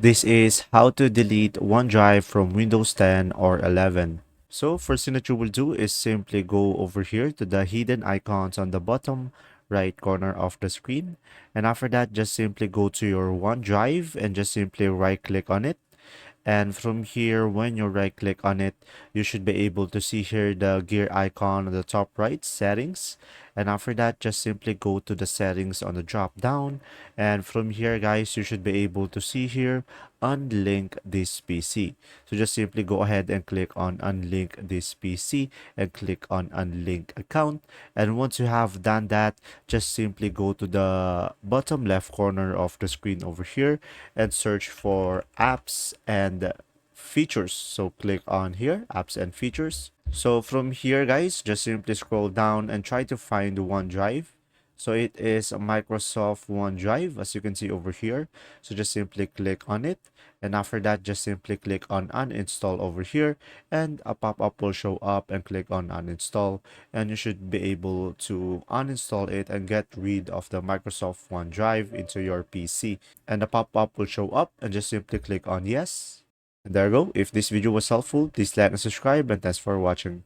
This is how to delete OneDrive from Windows 10 or 11. So first thing that you will do is simply go over here to the hidden icons on the bottom right corner of the screen. And after that, just simply go to your OneDrive and just simply right click on it. And from here, when you right click on it, you should be able to see here the gear icon on the top right, settings. And after that, just simply go to the settings on the drop down. And from here, guys, you should be able to see here, unlink this PC. So just simply go ahead and click on unlink this PC and click on unlink account. And once you have done that, just simply go to the bottom left corner of the screen over here and search for apps and features. So click on here, apps and features. So from here, guys, just simply scroll down and try to find OneDrive. So it is a Microsoft OneDrive, as you can see over here. So just simply click on it. And after that, just simply click on uninstall over here. And a pop-up will show up and click on uninstall. And you should be able to uninstall it and get rid of the Microsoft OneDrive into your PC. And a pop-up will show up and just simply click on yes. And there you go. If this video was helpful, please like and subscribe, and thanks for watching.